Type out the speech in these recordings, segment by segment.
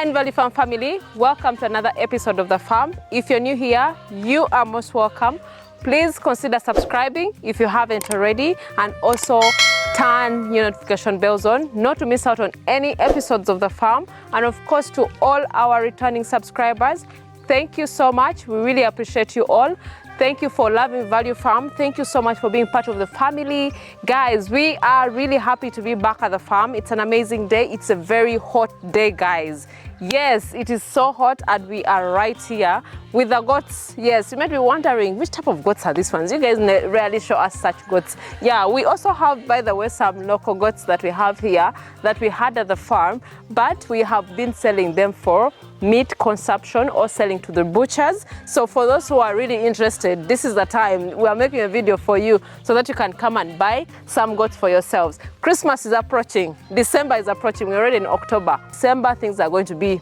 Fine Value Farm family, welcome to another episode of The Farm. If you're new here, you are most welcome. Please consider subscribing if you haven't already, and also turn your notification bells on not to miss out on any episodes of The Farm. And of course, to all our returning subscribers, thank you so much. We really appreciate you all. Thank you for loving Value Farm. Thank you so much for being part of the family. Guys, we are really happy to be back at the farm. It's an amazing day. It's a very hot day, guys. Yes, it is so hot, and we are right here with the goats. Yes, you might be wondering, which type of goats are these ones? You guys rarely show us such goats. Yeah, we also have, by the way, some local goats that we have here that we had at the farm, but we have been selling them for meat consumption or selling to the butchers. So for those who are really interested, this is the time. We are making a video for you so that you can come and buy some goats for yourselves. Christmas is approaching. December is approaching. We're already in October. December, things are going to be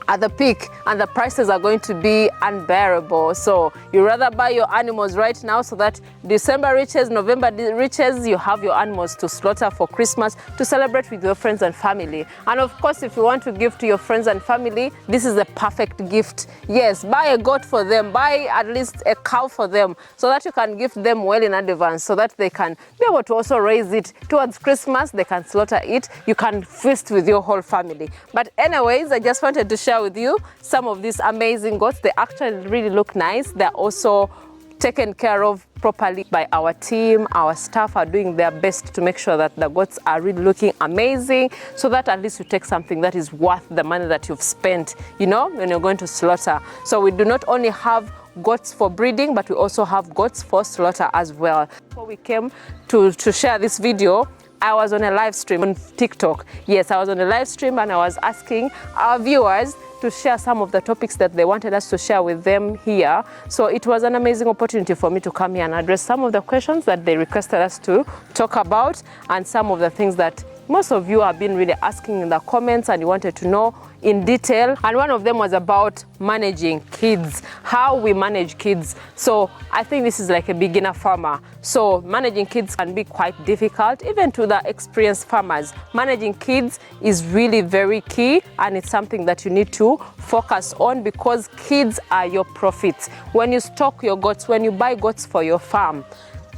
at the peak, and the prices are going to be unbearable. So you rather buy your animals right now so that December reaches, November reaches, you have your animals to slaughter for Christmas to celebrate with your friends and family. And of course, if you want to give to your friends and family, this is the perfect gift. Yes, buy a goat for them, buy at least a cow for them so that you can gift them well in advance so that they can be able to also raise it towards Christmas. They can slaughter it. You can feast with your whole family. But anyways, I just wanted to share with you some of these amazing goats. They actually really look nice. They're also taken care of properly by our team. Our staff are doing their best to make sure that the goats are really looking amazing, so that at least you take something that is worth the money that you've spent, you know, when you're going to slaughter. So we do not only have goats for breeding, but we also have goats for slaughter as well. Before we came to share this video, I was on a live stream on TikTok. Yes, I was on a live stream, and I was asking our viewers to share some of the topics that they wanted us to share with them here. So it was an amazing opportunity for me to come here and address some of the questions that they requested us to talk about, and some of the things that most of you have been really asking in the comments and you wanted to know in detail. And one of them was about managing kids, how we manage kids. So I think this is like a beginner farmer. So managing kids can be quite difficult, even to the experienced farmers. Managing kids is really very key, and it's something that you need to focus on, because kids are your profits. When you stock your goats, when you buy goats for your farm,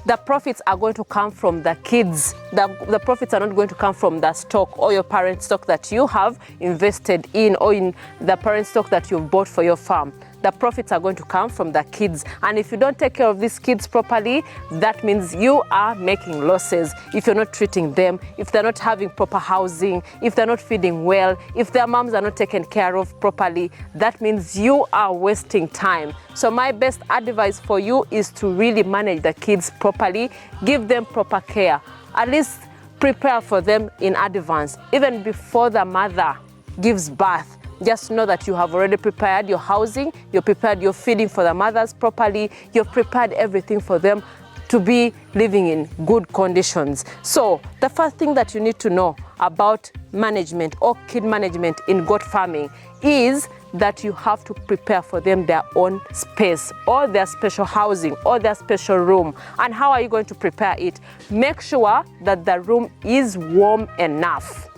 the profits are going to come from the kids. The profits are not going to come from the stock or your parent stock that you have invested in, or in the parent stock that you've bought for your farm. The profits are going to come from the kids. And if you don't take care of these kids properly, that means you are making losses. If you're not treating them, if they're not having proper housing, if they're not feeding well, if their moms are not taken care of properly, that means you are wasting time. So my best advice for you is to really manage the kids properly, give them proper care. At least prepare for them in advance, even before the mother gives birth. Just know that you have already prepared your housing, you've prepared your feeding for the mothers properly, you've prepared everything for them to be living in good conditions. So the first thing that you need to know about management or kid management in goat farming is that you have to prepare for them their own space, or their special housing, or their special room. And how are you going to prepare it? Make sure that the room is warm enough.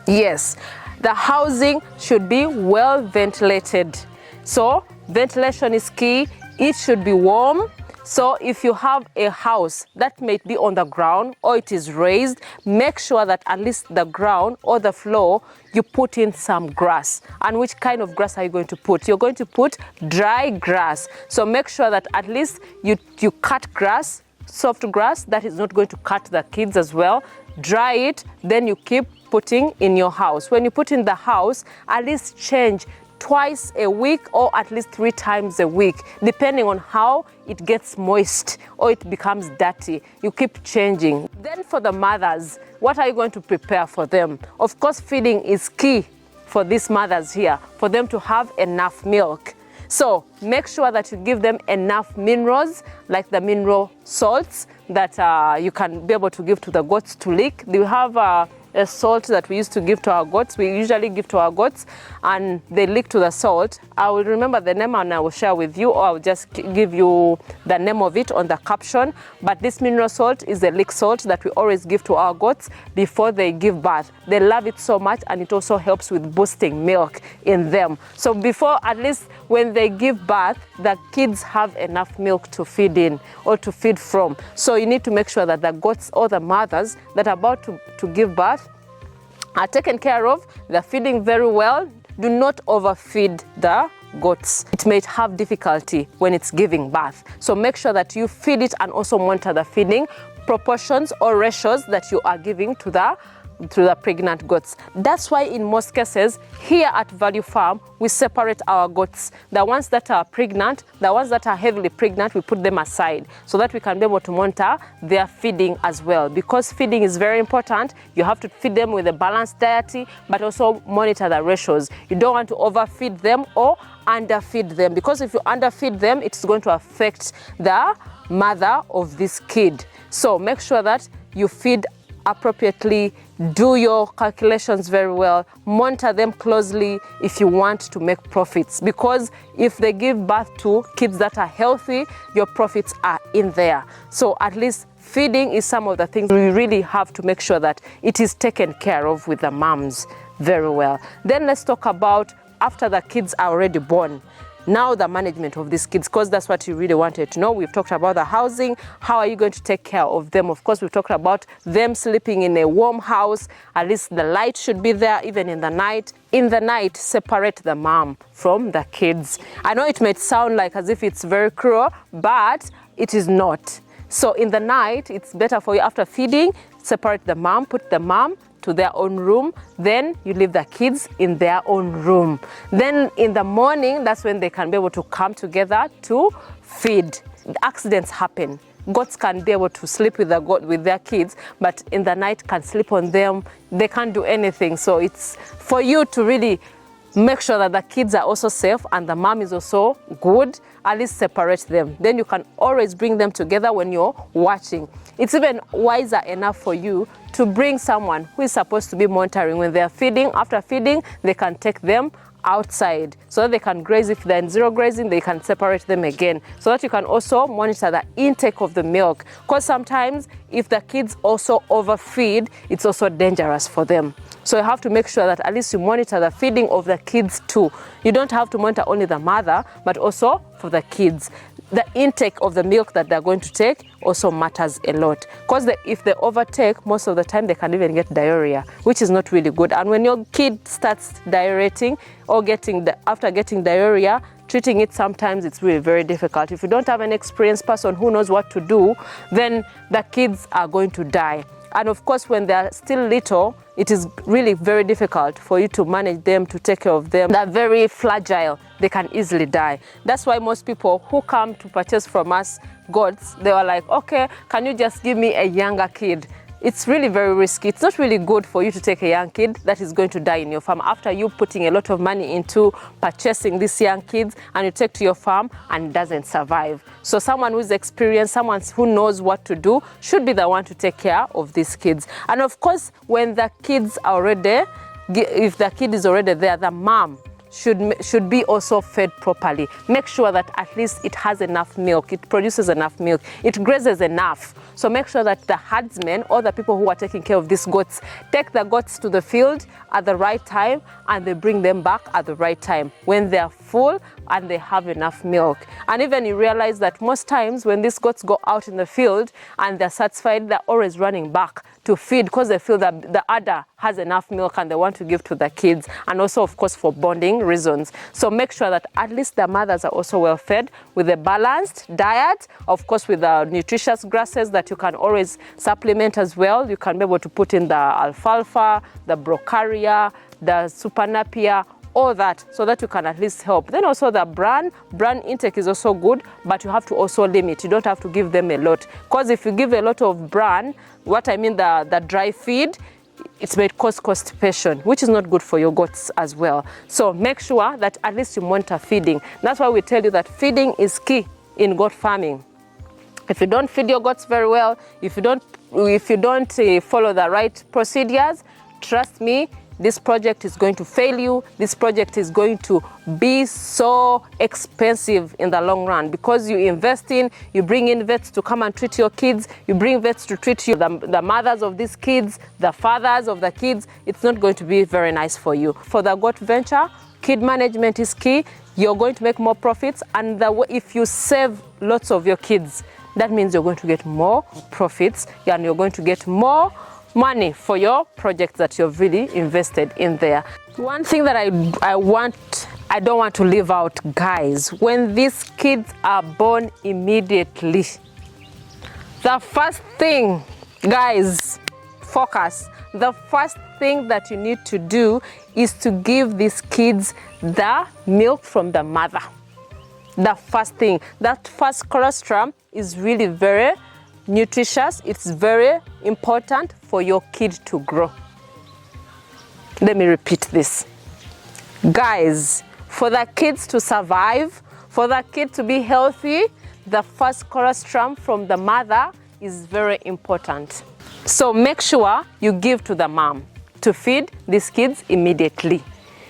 Yes. The housing should be well ventilated. So ventilation is key. It should be warm. So if you have a house that may be on the ground or it is raised, make sure that at least the ground or the floor, you put in some grass. And which kind of grass are you going to put? You're going to put dry grass. So make sure that at least you cut grass, soft grass that is not going to cut the kids as well. Dry it, then you keep putting in your house. When you put in the house, at least change twice a week, or at least 3 times a week, depending on how it gets moist or it becomes dirty. You keep changing. Then for the mothers, what are you going to prepare for them? Of course, feeding is key for these mothers here, for them to have enough milk. So make sure that you give them enough minerals, like the mineral salts that you can be able to give to the goats to lick. We have a salt that we used to give to our goats. We usually give to our goats and they lick to the salt. I will remember the name and I will share with you, or I'll just give you the name of it on the caption. But this mineral salt is a lick salt that we always give to our goats before they give birth. They love it so much, and it also helps with boosting milk in them. So before, at least when they give birth, the kids have enough milk to feed in or to feed from. So you need to make sure that the goats or the mothers that are about to give birth are taken care of. They're feeding very well. Do not overfeed the goats. It may have difficulty when it's giving birth. So make sure that you feed it and also monitor the feeding proportions or ratios that you are giving to the pregnant goats. That's why in most cases here at Value Farm, we separate our goats. The ones that are pregnant, the ones that are heavily pregnant, we put them aside so that we can be able to monitor their feeding as well. Because feeding is very important, you have to feed them with a balanced diet, but also monitor the ratios. You don't want to overfeed them or underfeed them, because if you underfeed them, it's going to affect the mother of this kid. So make sure that you feed appropriately, do your calculations very well, monitor them closely if you want to make profits, because if they give birth to kids that are healthy, your profits are in there. So at least feeding is some of the things we really have to make sure that it is taken care of with the moms very well. Then let's talk about after the kids are already born. Now the management of these kids, because that's what you really wanted to know. We've talked about the housing. How are you going to take care of them? Of course, we've talked about them sleeping in a warm house. At least the light should be there even in the night. In the night, separate the mom from the kids. I know it may sound like as if it's very cruel, but it is not. So in the night, it's better for you after feeding, separate the mom, put the mom to their own room, then you leave the kids in their own room. Then in the morning, that's when they can be able to come together to feed. Accidents happen. Goats can be able to sleep with their kids, but in the night can sleep on them. They can't do anything. So it's for you to really make sure that the kids are also safe and the mom is also good. At least separate them. Then you can always bring them together when you're watching. It's even wiser enough for you to bring someone who is supposed to be monitoring when they're feeding. After feeding, they can take them outside so that they can graze. If they're in zero grazing, they can separate them again so that you can also monitor the intake of the milk, because sometimes if the kids also overfeed, it's also dangerous for them. So you have to make sure that at least you monitor the feeding of the kids too. You don't have to monitor only the mother, but also for the kids. The intake of the milk that they're going to take also matters a lot, because if they overtake, most of the time they can even get diarrhea, which is not really good. And when your kid starts diarrheating or after getting diarrhea, treating it, sometimes it's really very difficult. If you don't have an experienced person who knows what to do, then the kids are going to die. And of course, when they're still little, it is really very difficult for you to manage them, to take care of them. They're very fragile. They can easily die. That's why most people who come to purchase from us goats, they were like, okay, can you just give me a younger kid? It's really very risky. It's not really good for you to take a young kid that is going to die in your farm after you putting a lot of money into purchasing these young kids, and you take to your farm and doesn't survive. So someone who's experienced, someone who knows what to do should be the one to take care of these kids. And of course, when the kids are already, if the kid is already there, the mom should be also fed properly. Make sure that at least it has enough milk, it produces enough milk, it grazes enough. So make sure that the herdsmen or the people who are taking care of these goats take the goats to the field at the right time, and they bring them back at the right time when they're full and they have enough milk. And even you realize that most times when these goats go out in the field and they're satisfied, they're always running back to feed because they feel that the udder has enough milk and they want to give to the kids, and also of course for bonding reasons. So make sure that at least the mothers are also well fed with a balanced diet, of course with the nutritious grasses that you can always supplement as well. You can be able to put in the alfalfa, the brocaria, the super napier, all that, so that you can at least help. Then also the bran intake is also good, but you have to also limit. You don't have to give them a lot, because if you give a lot of bran, what I mean the dry feed, it may cause constipation, which is not good for your goats as well. So make sure that at least you monitor feeding. That's why we tell you that feeding is key in goat farming. If you don't feed your goats very well, if you don't follow the right procedures, trust me, this project is going to fail you. This project is going to be so expensive in the long run, because you invest in, you bring in vets to come and treat your kids, you bring vets to treat you, the mothers of these kids, the fathers of the kids. It's not going to be very nice for you. For the goat venture, kid management is key. You're going to make more profits, and if you save lots of your kids, that means you're going to get more profits, and you're going to get more money for your project that you've really invested in there. One thing that I don't want to leave out, guys, when these kids are born immediately, the first thing, guys, focus. The first thing that you need to do is to give these kids the milk from the mother. The first thing, that first colostrum is really very nutritious. It's very important for your kid to grow. Let me repeat this. Guys, for the kids to survive, for the kid to be healthy, the first colostrum from the mother is very important. So make sure you give to the mom to feed these kids immediately,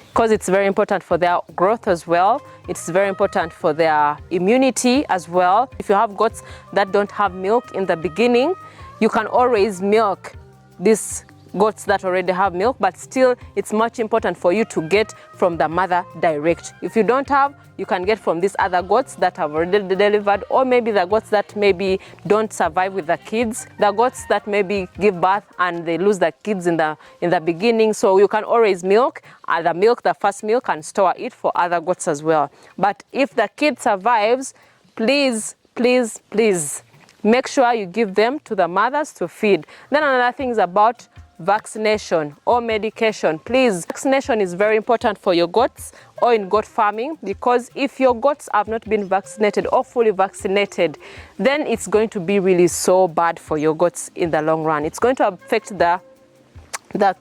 because it's very important for their growth as well. It's very important for their immunity as well. If you have goats that don't have milk in the beginning, you can always milk these goats that already have milk, but still it's much important for you to get from the mother direct. If you don't have, you can get from these other goats that have already delivered, or maybe the goats that maybe don't survive with the kids, the goats that maybe give birth and they lose the kids in the beginning. So you can always milk the first milk, and store it for other goats as well. But if the kid survives, please, please, please make sure you give them to the mothers to feed. Then another thing is about vaccination or medication. Please, vaccination is very important for your goats or in goat farming, because if your goats have not been vaccinated or fully vaccinated, then it's going to be really so bad for your goats in the long run. It's going to affect the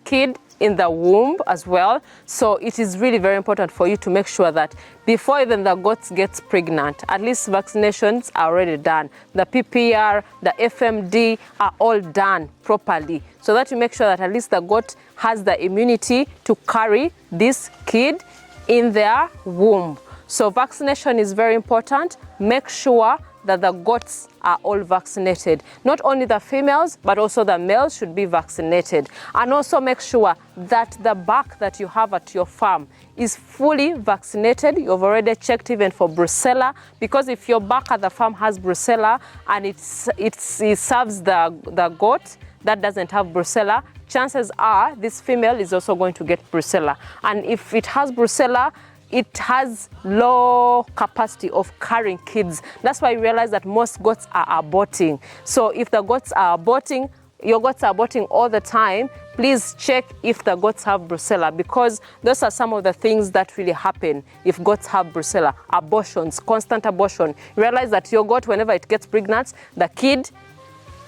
kid in the womb as well. So it is really very important for you to make sure that before even the goats gets pregnant, at least vaccinations are already done. The PPR, the FMD are all done properly, so that you make sure that at least the goat has the immunity to carry this kid in their womb. So vaccination is very important. Make sure that the goats are all vaccinated. Not only the females, but also the males should be vaccinated. And also make sure that the buck that you have at your farm is fully vaccinated. You've already checked even for brucella, because if your buck at the farm has brucella and it serves the goat that doesn't have brucella, chances are this female is also going to get brucella. And if it has brucella, it has low capacity of carrying kids. That's why you realize that most goats are aborting. So if the goats are aborting, your goats are aborting all the time, please check if the goats have brucella, because those are some of the things that really happen if goats have brucella. Abortions, constant abortion. You realize that your goat, whenever it gets pregnant, the kid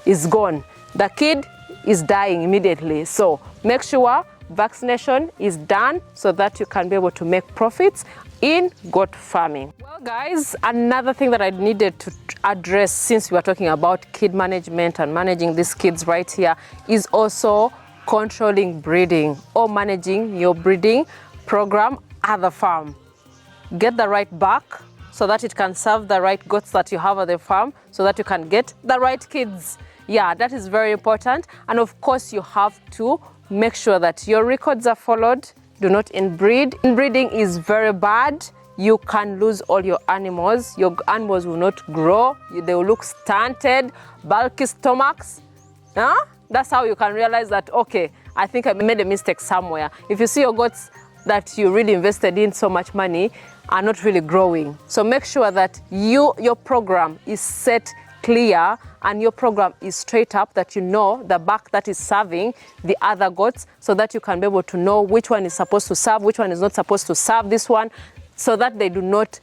is gone. The kid is dying immediately. So make sure vaccination is done so that you can be able to make profits in goat farming. Well, guys, another thing that I needed to address, since we are talking about kid management and managing these kids right here, is also controlling breeding or managing your breeding program at the farm. Get the right buck so that it can serve the right goats that you have at the farm, so that you can get the right kids. Yeah, that is very important. And of course, you have to make sure that your records are followed. Do not inbreed. Inbreeding is very bad. You can lose all your animals. Your animals will not grow. They will look stunted, bulky stomachs. That's how you can realize that, okay, I think I made a mistake somewhere. If you see your goats that you really invested in so much money are not really growing. So make sure that your program is set clear and your program is straight up, that you know the buck that is serving the other goats, so that you can be able to know which one is supposed to serve, which one is not supposed to serve this one, so that they do not,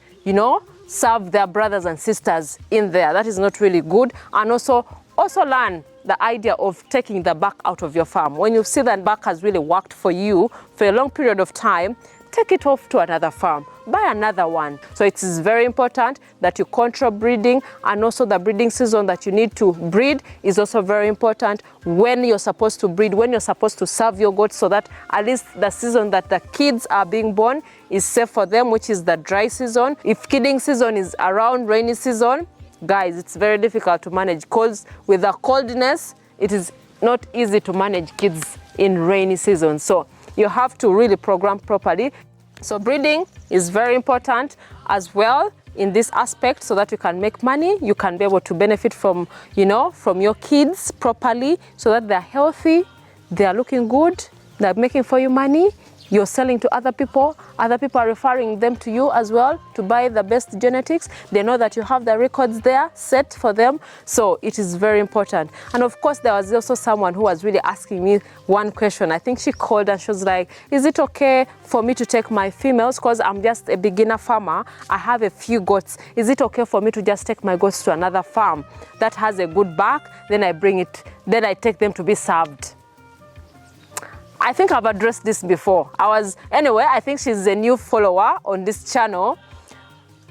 serve their brothers and sisters in there. That is not really good. And also learn the idea of taking the buck out of your farm. When you see that buck has really worked for you for a long period of time, take it off to another farm. buy another one. So it is very important that you control breeding, and also the breeding season that you need to breed is also very important. When you're supposed to breed, when you're supposed to serve your goats, so that at least the season that the kids are being born is safe for them, which is the dry season. If kidding season is around rainy season, guys, it's very difficult to manage, because with the coldness, it is not easy to manage kids in rainy season. So you have to really program properly. So breeding is very important as well in this aspect, so that you can make money, you can be able to benefit from, you know, from your kids properly, so that they're healthy, they're looking good, they're making for you money. You're selling to other people are referring them to you as well to buy the best genetics. They know that you have the records there set for them. So it is very important. And of course, there was also someone who was really asking me one question. I think she called and she was like, is it okay for me to take my females, because I'm just a beginner farmer, I have a few goats. Is it okay for me to just take my goats to another farm that has a good back? Then I take them to be served. I think I've addressed this before. I think she's a new follower on this channel,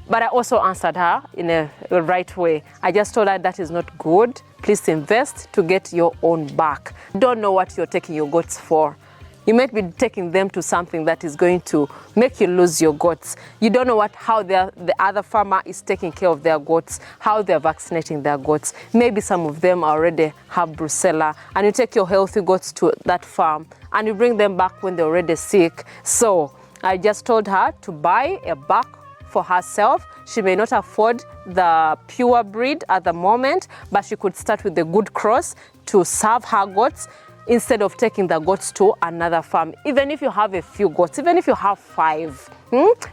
but I also answered her in a right way. I just told her that is not good. Please invest to get your own back. Don't know what you're taking your goats for. You might be taking them to something that is going to make you lose your goats. You don't know how the other farmer is taking care of their goats, how they're vaccinating their goats. Maybe some of them already have brucella, and you take your healthy goats to that farm and you bring them back when they're already sick. So I just told her to buy a back for herself. She may not afford the pure breed at the moment, but she could start with a good cross to serve her goats, instead of taking the goats to another farm. Even if you have a few goats, even if you have 5,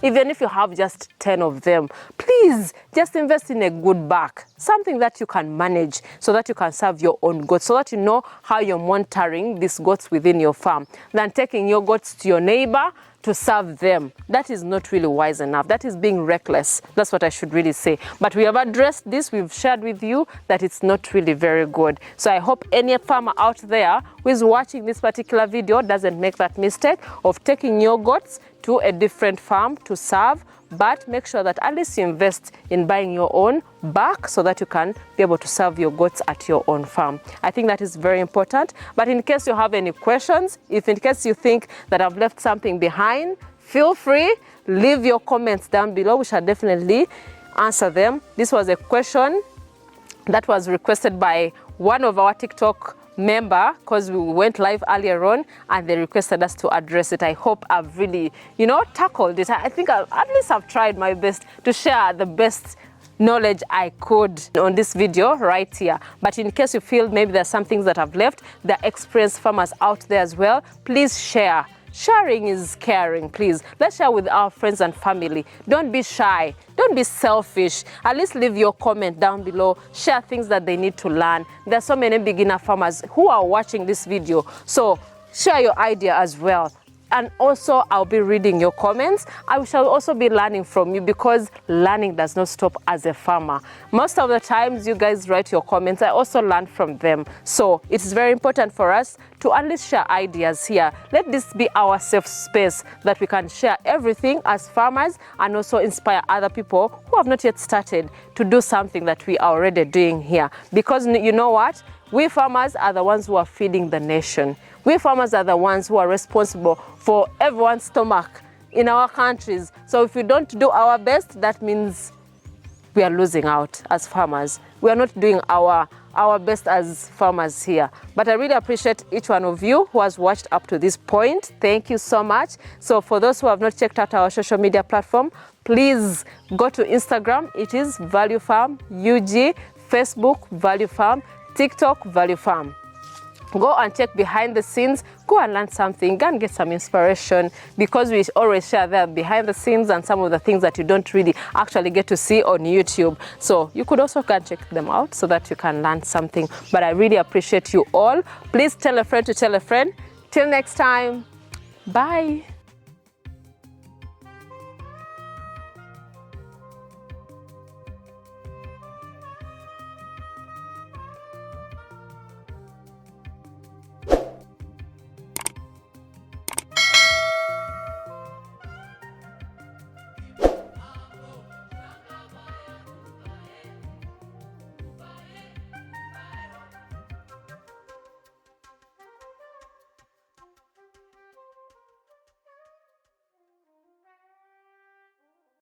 even if you have just 10 of them, please just invest in a good back, something that you can manage, so that you can serve your own goats, so that you know how you're monitoring these goats within your farm, than taking your goats to your neighbor to serve them. That is not really wise enough. That is being reckless. That's what I should really say. But we have addressed this. We've shared with you that it's not really very good. So I hope any farmer out there who is watching this particular video doesn't make that mistake of taking your goats to a different farm to serve, but make sure that at least you invest in buying your own back, so that you can be able to serve your goats at your own farm. I think that is very important. But in case you have any questions, if in case you think that I've left something behind, feel free, leave your comments down below. We shall definitely answer them. This was a question that was requested by one of our TikTok member, because we went live earlier on and they requested us to address it. I hope I've really, tackled it. I think at least I've tried my best to share the best knowledge I could on this video right here. But in case you feel maybe there's some things that I've left, there are experienced farmers out there as well, please share. Sharing is caring, please. Let's share with our friends and family. Don't be shy. Don't be selfish. At least leave your comment down below. Share things that they need to learn. There are so many beginner farmers who are watching this video. So share your idea as well. And also, I'll be reading your comments. I shall also be learning from you, because learning does not stop as a farmer. Most of the times you guys write your comments, I also learn from them. So it's very important for us to at least share ideas here. Let this be our safe space that we can share everything as farmers, and also inspire other people who have not yet started to do something that we are already doing here. Because you know what? We farmers are the ones who are feeding the nation. We farmers are the ones who are responsible for everyone's stomach in our countries. So if we don't do our best, that means we are losing out as farmers. We are not doing our best as farmers here. But I really appreciate each one of you who has watched up to this point. Thank you so much. So for those who have not checked out our social media platform, please go to Instagram. It is Value Farm UG, Facebook Value Farm, TikTok Value Farm. Go and check behind the scenes, go and learn something, go and get some inspiration, because we always share there behind the scenes and some of the things that you don't really actually get to see on YouTube. So you could also go and check them out so that you can learn something. But I really appreciate you all. Please tell a friend to tell a friend. Till next time, bye.